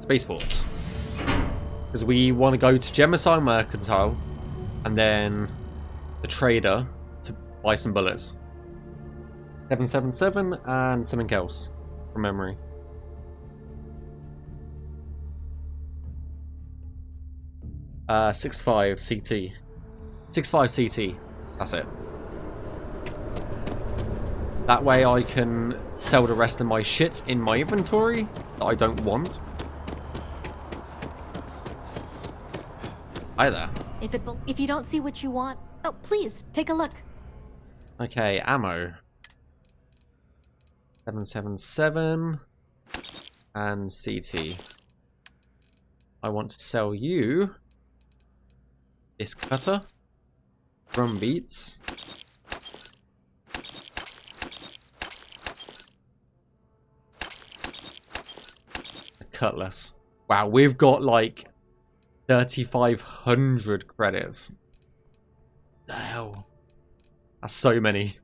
spaceport. Because we want to go to Gemicide Mercantile and then the trader to buy some bullets. 777 and something else from memory. 65 CT. 65 CT. That's it. That way I can sell the rest of my shit in my inventory that I don't want. Hi there. If you don't see what you want, oh, please take a look. Okay, ammo. 777 and CT. I want to sell you this cutter, drum beats, a cutlass. Wow, we've got like 3,500 credits. The hell? That's so many.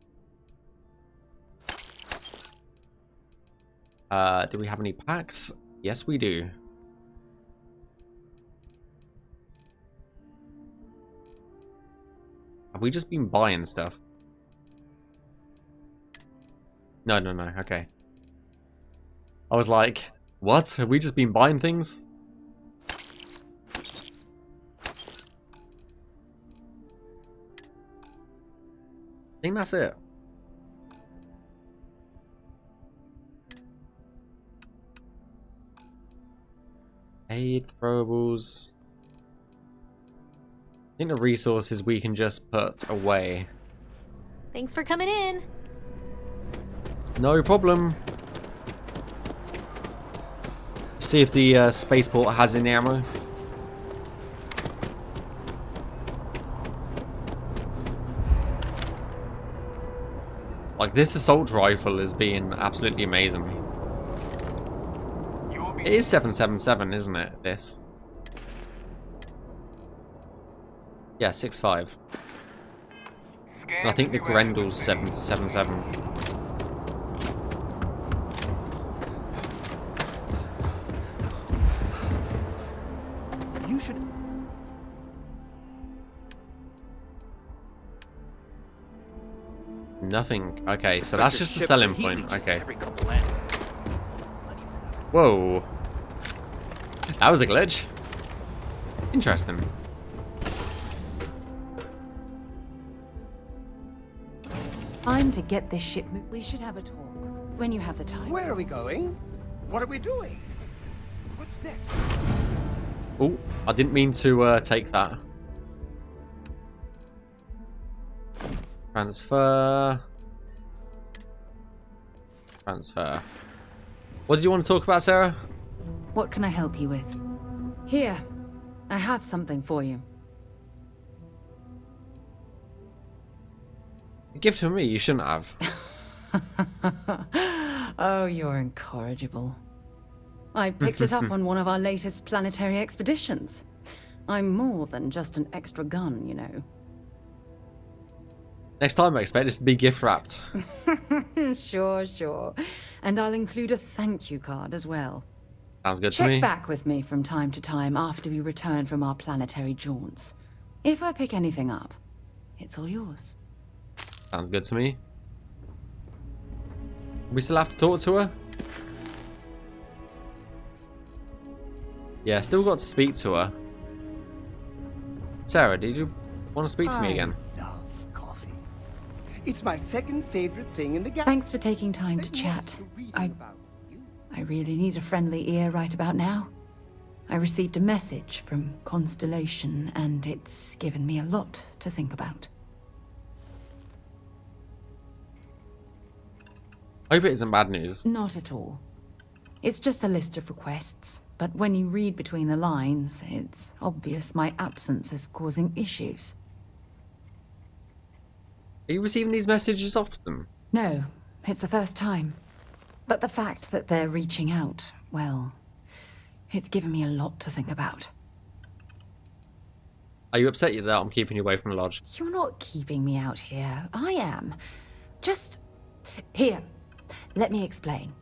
Do we have any packs? Yes, we do. Have we just been buying stuff? No, okay. I was like, what? Have we just been buying things? I think that's it. Aid, throwables. I think the resources we can just put away. Thanks for coming in. No problem. See if the spaceport has any ammo. Like, this assault rifle is being absolutely amazing. It is 777, isn't it? This. Yeah, 6.5. And I think the Grendel's 777. You should. Nothing. Okay, so that's just a selling point. Okay. Whoa. That was a glitch. Interesting. Time to get this ship. We should have a talk when you have the time. Where are we going? What are we doing? What's next? Oh, I didn't mean to take that. Transfer. Transfer. What did you want to talk about, Sarah? What can I help you with? Here, I have something for you. A gift for me, you shouldn't have. Oh, you're incorrigible. I picked it up on one of our latest planetary expeditions. I'm more than just an extra gun, you know. Next time I expect this to be gift wrapped. Sure. And I'll include a thank you card as well. Sounds good to me. Check back with me from time to time after we return from our planetary jaunts. If I pick anything up, it's all yours. Sounds good to me. We still have to talk to her? Yeah, still got to speak to her. Sarah, did you want to speak to me again? I love coffee. It's my second favorite thing in the galaxy. Thanks for taking time to chat. I really need a friendly ear right about now. I received a message from Constellation, and it's given me a lot to think about. I hope it isn't bad news. Not at all. It's just a list of requests, but when you read between the lines, it's obvious my absence is causing issues. Are you receiving these messages often? No, it's the first time. But the fact that they're reaching out, well, it's given me a lot to think about. Are you upset that I'm keeping you away from the lodge? You're not keeping me out here. I am. Just... Here, let me explain.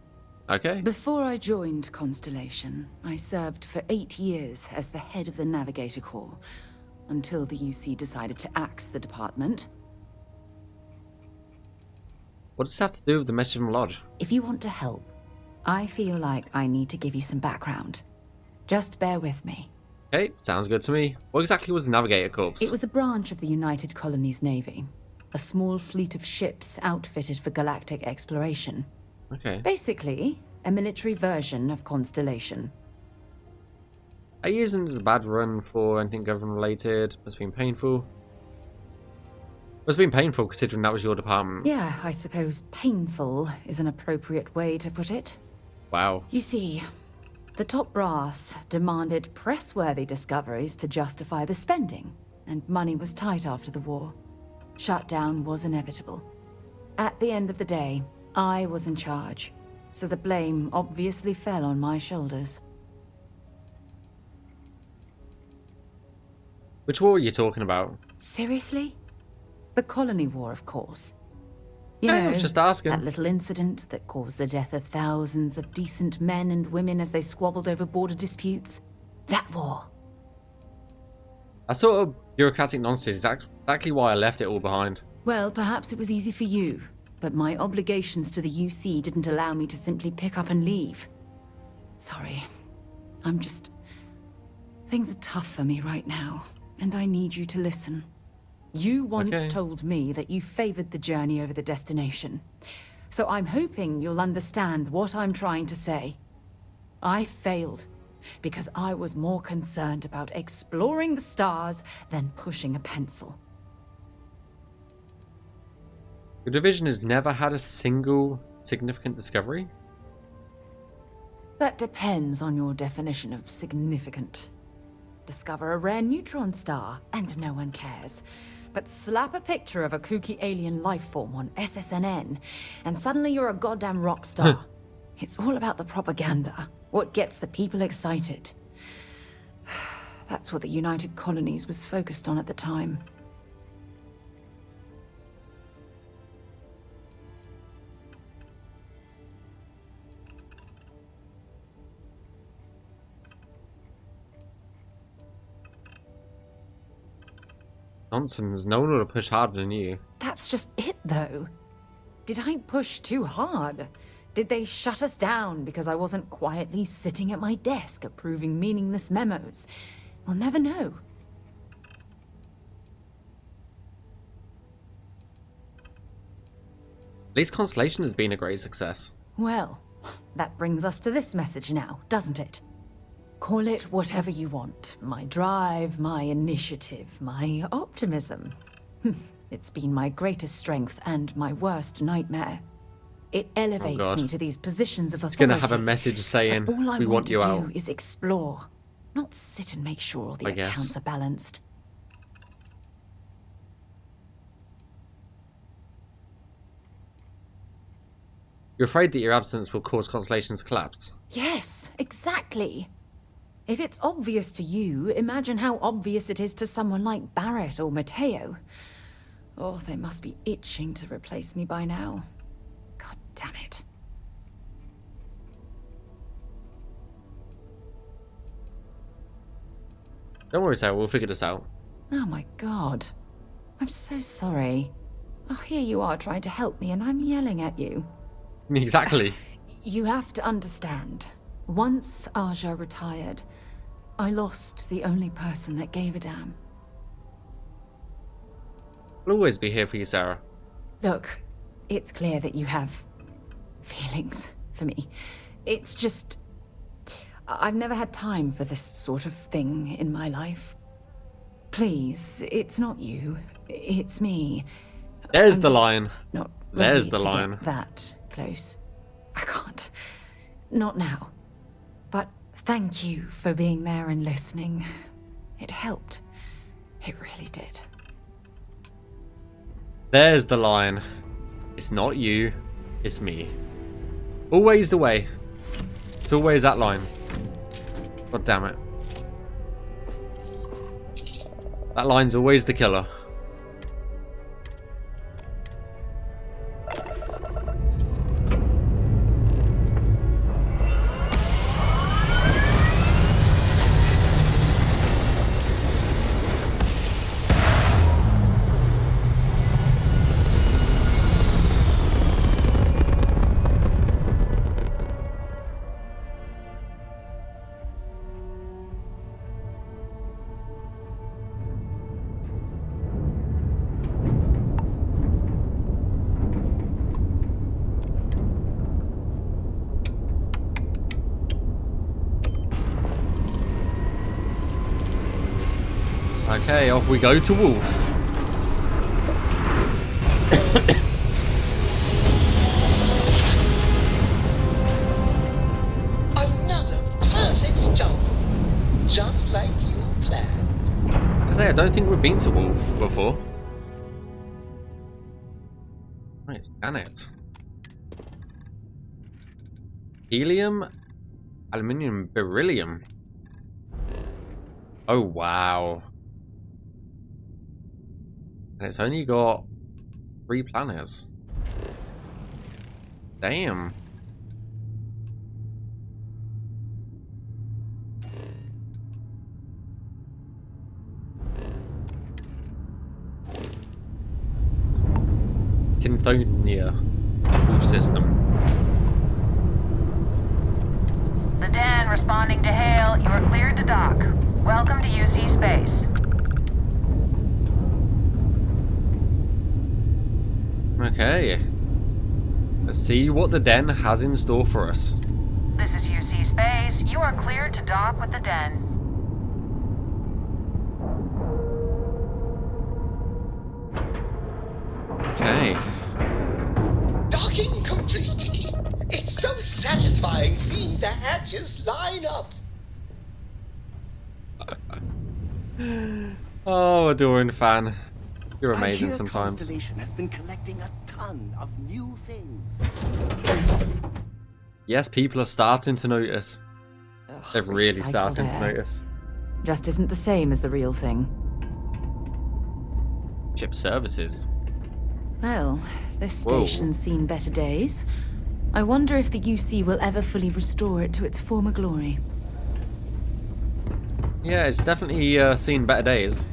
Okay. Before I joined Constellation, I served for 8 years as the head of the Navigator Corps, until the UC decided to axe the department. What does that have to do with the message from Lodge? If you want to help, I feel like I need to give you some background. Just bear with me. Okay, sounds good to me. What exactly was the Navigator Corps? It was a branch of the United Colonies Navy. A small fleet of ships outfitted for galactic exploration. Okay. Basically, a military version of Constellation. 8 years isn't a bad run for anything government related. Must have been painful. Must have been painful considering that was your department. Yeah, I suppose painful is an appropriate way to put it. Wow. You see, the top brass demanded press-worthy discoveries to justify the spending, and money was tight after the war. Shutdown was inevitable. At the end of the day, I was in charge, so the blame obviously fell on my shoulders. Which war are you talking about? Seriously? The Colony War, of course. You I know, was just asking. that little incident that caused the death of thousands of decent men and women as they squabbled over border disputes. That war. That sort of bureaucratic nonsense is exactly why I left it all behind. Well, perhaps it was easy for you, but my obligations to the UC didn't allow me to simply pick up and leave. Sorry. Things are tough for me right now, and I need you to listen. You once told me that you favored the journey over the destination. So I'm hoping you'll understand what I'm trying to say. I failed because I was more concerned about exploring the stars than pushing a pencil. Your division has never had a single significant discovery? That depends on your definition of significant. Discover a rare neutron star, and no one cares. But slap a picture of a kooky alien life form on SSNN, and suddenly you're a goddamn rock star. It's all about the propaganda, what gets the people excited. That's what the United Colonies was focused on at the time. Nonsense, no one would have pushed harder than you. That's just it, though. Did I push too hard? Did they shut us down because I wasn't quietly sitting at my desk approving meaningless memos? We'll never know. At least Constellation has been a great success. Well, that brings us to this message now, doesn't it? Call it whatever you want. My drive, my initiative, my optimism. It's been my greatest strength and my worst nightmare. It elevates me to these positions of authority. It's gonna have a message saying, all I we want you to out. do is explore, not sit and make sure all the accounts are balanced. You're afraid that your absence will cause Constellation's collapse? Yes, exactly. If it's obvious to you, imagine how obvious it is to someone like Barrett or Mateo. Oh, they must be itching to replace me by now. God damn it. Don't worry, Sarah, we'll figure this out. Oh my god. I'm so sorry. Oh, here you are trying to help me and I'm yelling at you. Exactly. You have to understand. Once Aja retired, I lost the only person that gave a damn. I'll always be here for you, Sarah. Look, it's clear that you have feelings for me. It's just... I've never had time for this sort of thing in my life. Please, it's not you. It's me. There's the line. Not There's the ready to line. get that close. I can't. Not now. But thank you for being there and listening. It helped. It really did. There's the line. It's not you, it's me. Always the way. It's always that line. God damn it. That line's always the killer. Okay, off we go to Wolf. Another perfect jump. Just like you planned. I don't think we've been to Wolf before. Right, scan it. Helium, aluminium, beryllium. Oh wow. And it's only got 3 planets. Damn. Tinthonia Wolf system. The Den responding to hail. You are cleared to dock. Welcome to UC space. Okay. Let's see what the Den has in store for us. This is UC space. You are cleared to dock with the Den. Okay. Docking complete. It's so satisfying seeing the hatches line up. Oh, Adoring fan. You're I amazing hear sometimes. Constellation has been collecting a ton of new things. Yes, people are starting to notice. They're really recycled starting to air. notice. Just isn't the same as the real thing. Ship services. Well, this Whoa. station's seen better days. I wonder if the UC will ever fully restore it to its former glory. Yeah, it's definitely seen better days.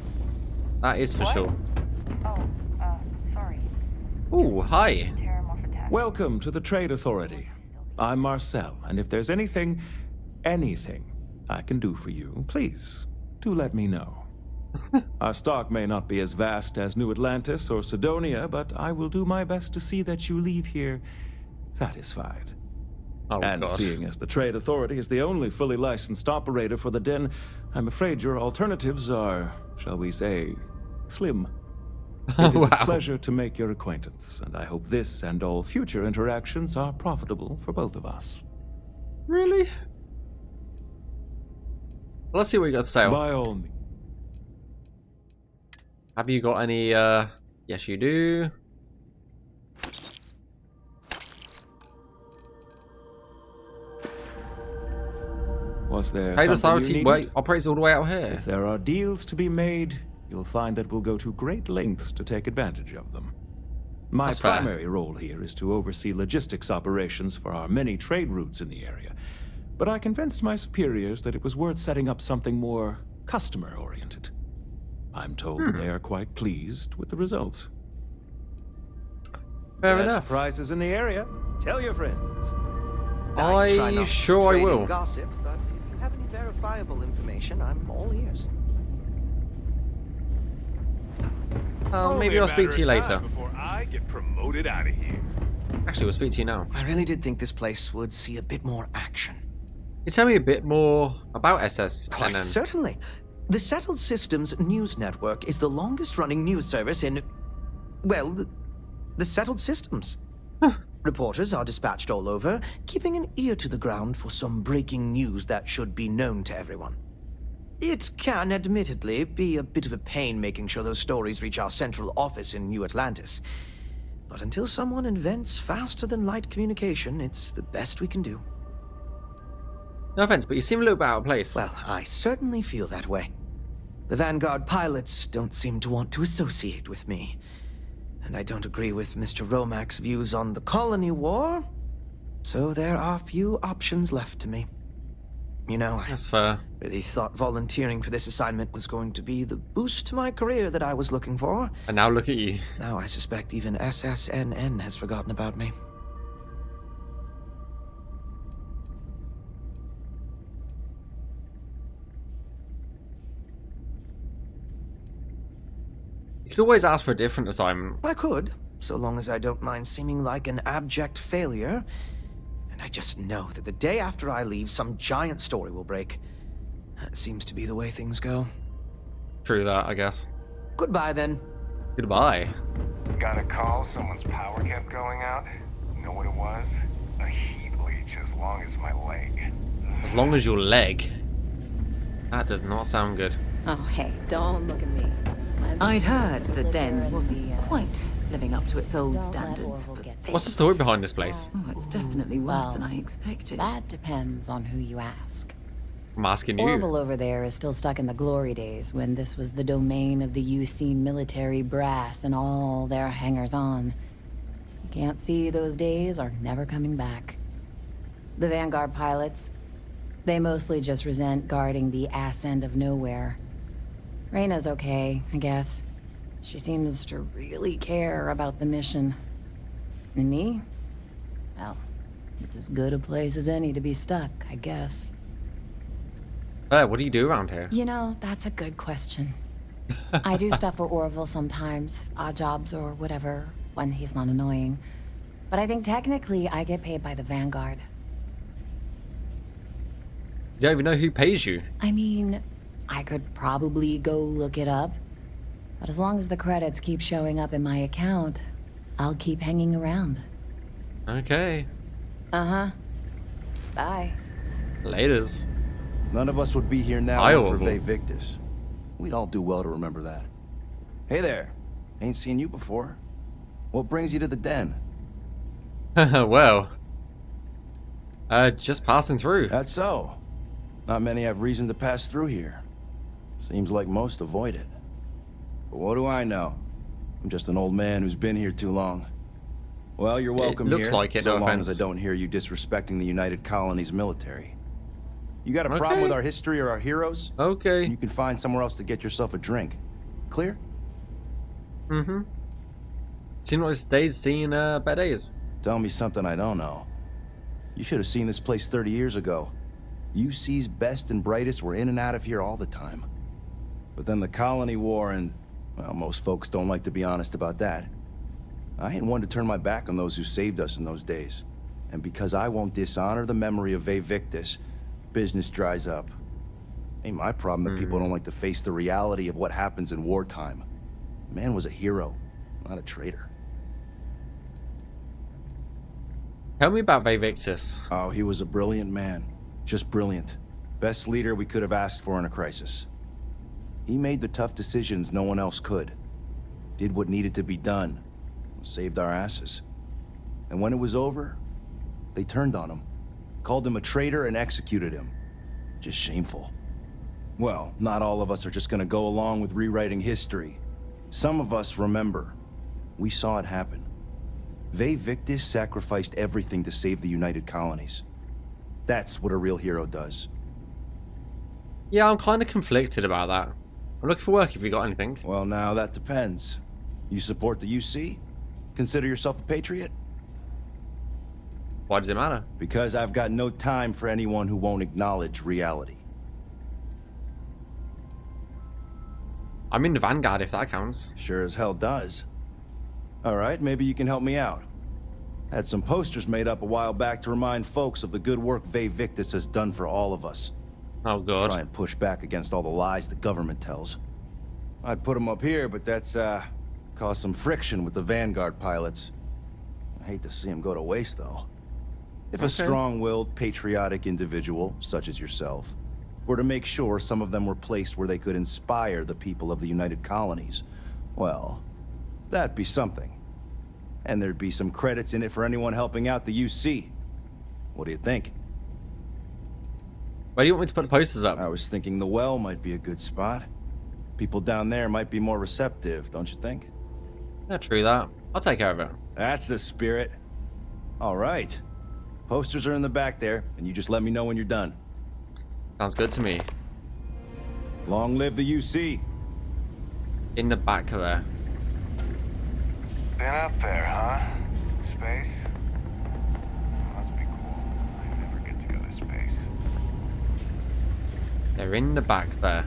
That is for sure. Oh, sorry. Ooh, hi. Welcome to the Trade Authority. I'm Marcel, and if there's anything I can do for you, please do let me know. Our stock may not be as vast as New Atlantis or Sidonia, but I will do my best to see that you leave here satisfied. Oh, And God. seeing as the Trade Authority is the only fully licensed operator for the Den, I'm afraid your alternatives are, shall we say, slim. It is Wow. a pleasure to make your acquaintance, and I hope this and all future interactions are profitable for both of us. Really? Well, let's see what you got for sale. By all means. Have you got any, yes you do. Was there Trade something you Authority needed? operates all the way out here. If there are deals to be made, you'll find that we'll go to great lengths to take advantage of them. My That's fair. primary role here is to oversee logistics operations for our many trade routes in the area. But I convinced my superiors that it was worth setting up something more customer-oriented. I'm told that they are quite pleased with the results. Fair Best enough. prices in the area. Tell your friends. I try not to Sure I trade in will. Gossip, but if you have any verifiable information, I'm all ears. Maybe I'll speak to you later. Before I get promoted out of here. Actually, we'll speak to you now. I really did think this place would see a bit more action. Can you tell me a bit more about SSNN? Why, certainly. The Settled Systems News Network is the longest-running news service in... well, the Settled Systems. Reporters are dispatched all over, keeping an ear to the ground for some breaking news that should be known to everyone. It can, admittedly, be a bit of a pain making sure those stories reach our central office in New Atlantis. But until someone invents faster-than-light communication, it's the best we can do. No offense, but you seem a little bit out of place. Well, I certainly feel that way. The Vanguard pilots don't seem to want to associate with me. And I don't agree with Mr. Romack's views on the colony war. So there are few options left to me. You know, I That's fair. really thought volunteering for this assignment was going to be the boost to my career that I was looking for. And now look at you. Now I suspect even SSNN has forgotten about me. You could always ask for a different assignment. I could, so long as I don't mind seeming like an abject failure. And I just know that the day after I leave, some giant story will break. That seems to be the way things go. True that, I guess. Goodbye then. Goodbye. Got a call, someone's power kept going out. You know what it was? A heat leech as long as my leg. As long as your leg. That does not sound good. Oh, hey, don't look at me. I'd heard the den wasn't quite living up to its old standards. But What's the story behind this place? oh, it's definitely worse than Well, I expected. That depends on who you ask. I'm asking you. Orville over there is still stuck in the glory days when this was the domain of the UC military brass and all their hangers-on. You can't see those days are never coming back. The Vanguard pilots, they mostly just resent guarding the ass end of nowhere. Reyna's okay, I guess. She seems to really care about the mission. And me? Well, it's as good a place as any to be stuck, I guess. What do you do around here? You know, that's a good question. I do stuff for Orville sometimes, odd jobs or whatever, when he's not annoying. But I think technically I get paid by the Vanguard. You don't even know who pays you. I mean, I could probably go look it up. But as long as the credits keep showing up in my account, I'll keep hanging around. Okay. Uh-huh. Bye. Laters. None of us would be here now I but for will. Ve Victis. We'd all do well to remember that. Hey there. Ain't seen you before. What brings you to the den? Well. Just passing through. That's so. Not many have reason to pass through here. Seems like most avoid it. But what do I know? I'm just an old man who's been here too long. Well, you're welcome looks here, like it, so no long as I offense. don't hear you disrespecting the United Colony's military. You got a Okay. problem with our history or our heroes? Okay. You can find somewhere else to get yourself a drink. Clear? Mm-hmm. Seems like this day's seen bad days. Tell me something I don't know. You should have seen this place 30 years ago. UC's best and brightest were in and out of here all the time. But then the Colony War and, well, most folks don't like to be honest about that. I ain't one to turn my back on those who saved us in those days. And because I won't dishonor the memory of Ve Victis, business dries up. Ain't my problem that people don't like to face the reality of what happens in wartime. Man was a hero, not a traitor. Tell me about Ve Victis. Oh, he was a brilliant man. Just brilliant. Best leader we could have asked for in a crisis. He made the tough decisions no one else could. Did what needed to be done. Saved our asses. And when it was over, they turned on him. Called him a traitor and executed him. Just shameful. Well, not all of us are just gonna go along with rewriting history. Some of us remember. We saw it happen. Ve Victis sacrificed everything to save the United Colonies. That's what a real hero does. Yeah, I'm kind of conflicted about that. I'm looking for work if you got anything. Well, now that depends. You support the UC? Consider yourself a patriot? Why does it matter? Because I've got no time for anyone who won't acknowledge reality. I'm in the Vanguard if that counts. Sure as hell does. All right, maybe you can help me out. Had some posters made up a while back to remind folks of the good work Ve Victis has done for all of us. Oh god. Try and push back against all the lies the government tells. I'd put them up here, but that's, caused some friction with the Vanguard pilots. I hate to see them go to waste, though. If a strong-willed, patriotic individual, such as yourself, were to make sure some of them were placed where they could inspire the people of the United Colonies, well, that'd be something. And there'd be some credits in it for anyone helping out the UC. What do you think? Where do you want me to put the posters up? I was thinking the well might be a good spot. People down there might be more receptive, don't you think? Yeah, true that. I'll take care of it. That's the spirit. All right. Posters are in the back there, and you just let me know when you're done. Sounds good to me. Long live the UC. In the back there. Been up there, huh? Space? Must be cool. I never get to go to space. They're in the back there.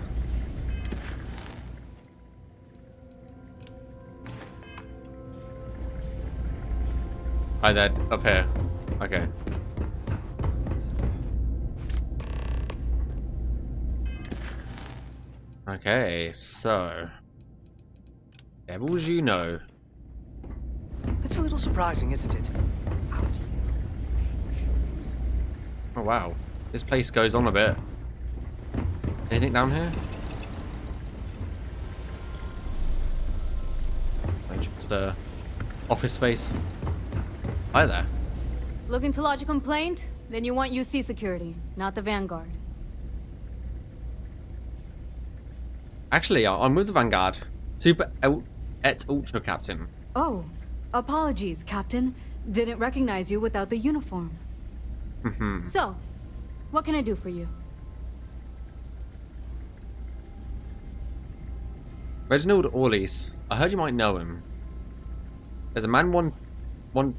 Hi there, up here. Okay. Okay, so devils, you know. That's a little surprising, isn't it? Oh wow, this place goes on a bit. Anything down here? Just office space. Hi there. Looking to lodge a complaint? Then you want UC security, not the Vanguard. Actually, I'm with the Vanguard. Super et Ultra Captain. Oh, apologies, Captain. Didn't recognize you without the uniform. So, what can I do for you? Reginald Orlees. I heard you might know him. There's a man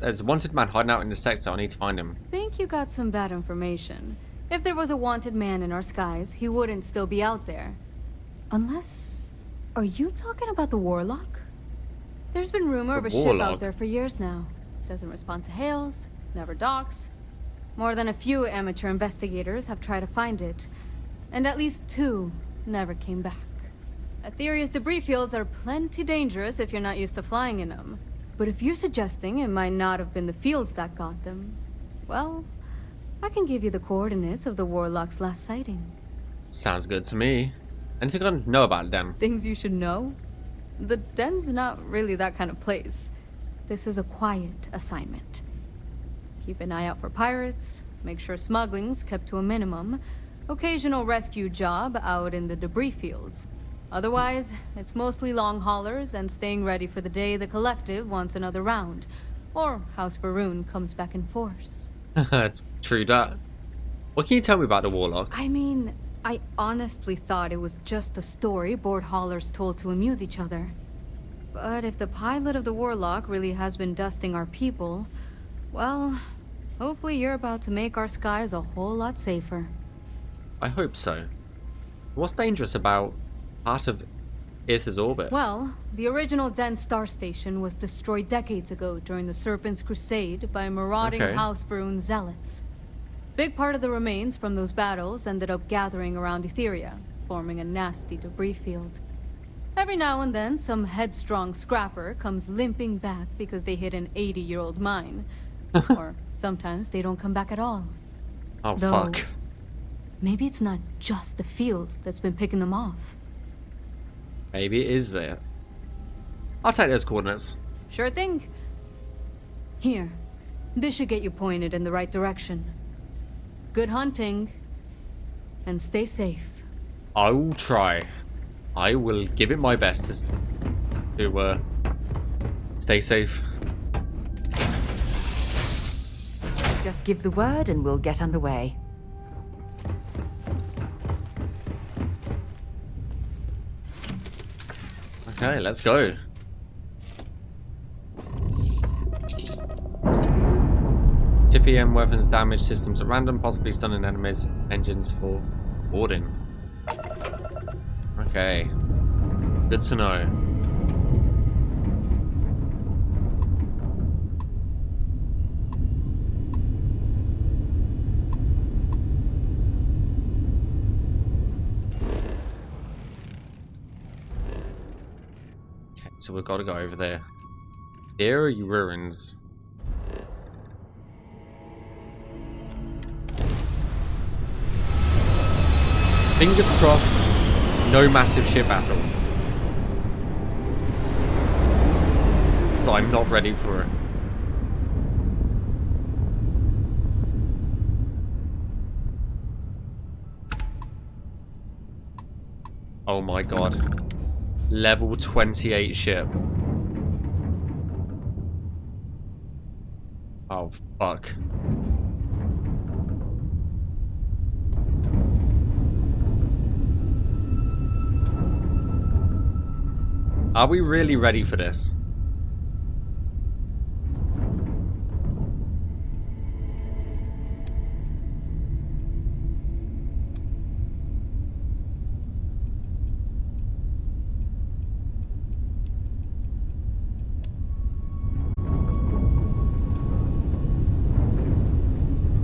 there's a wanted man hiding out in the sector. I need to find him. Think you got some bad information. If there was a wanted man in our skies, he wouldn't still be out there. Unless... Are you talking about the Warlock? There's been rumor of a ship out there for years now. Doesn't respond to hails, never docks. More than a few amateur investigators have tried to find it, and at least 2 never came back. Aetheria's debris fields are plenty dangerous if you're not used to flying in them. But if you're suggesting it might not have been the fields that got them, well, I can give you the coordinates of the Warlock's last sighting. Sounds good to me. Anything I know about it, then? Things you should know? The den's not really that kind of place. This is a quiet assignment. Keep an eye out for pirates, make sure smuggling's kept to a minimum, occasional rescue job out in the debris fields. Otherwise, it's mostly long haulers and staying ready for the day the Collective wants another round, or House Varun comes back in force. True that. What can you tell me about the Warlock? I mean, I honestly thought it was just a story board haulers told to amuse each other. But if the pilot of the Warlock really has been dusting our people, well, hopefully you're about to make our skies a whole lot safer. I hope so. What's dangerous about part of Earth's orbit? Well, the original Den Star Station was destroyed decades ago during the Serpent's Crusade by marauding House Varun zealots. Big part of the remains from those battles ended up gathering around Etheria, forming a nasty debris field. Every now and then, some headstrong scrapper comes limping back because they hit an 80-year-old mine. Or sometimes they don't come back at all. Oh, Though, fuck. Maybe it's not just the field that's been picking them off. Maybe it is there. I'll take those coordinates. Sure thing. Here. This should get you pointed in the right direction. Good hunting. And stay safe. I will try. I will give it my best to stay safe. Just give the word and we'll get underway. Okay, let's go. TPM weapons damage systems at random, possibly stunning enemies, engines for boarding. Okay. Good to know. Okay, so we've got to go over there. Here are your ruins. Fingers crossed, no massive ship battle. So I'm not ready for it. Oh my god. Level 28 ship. Oh fuck. Are we really ready for this?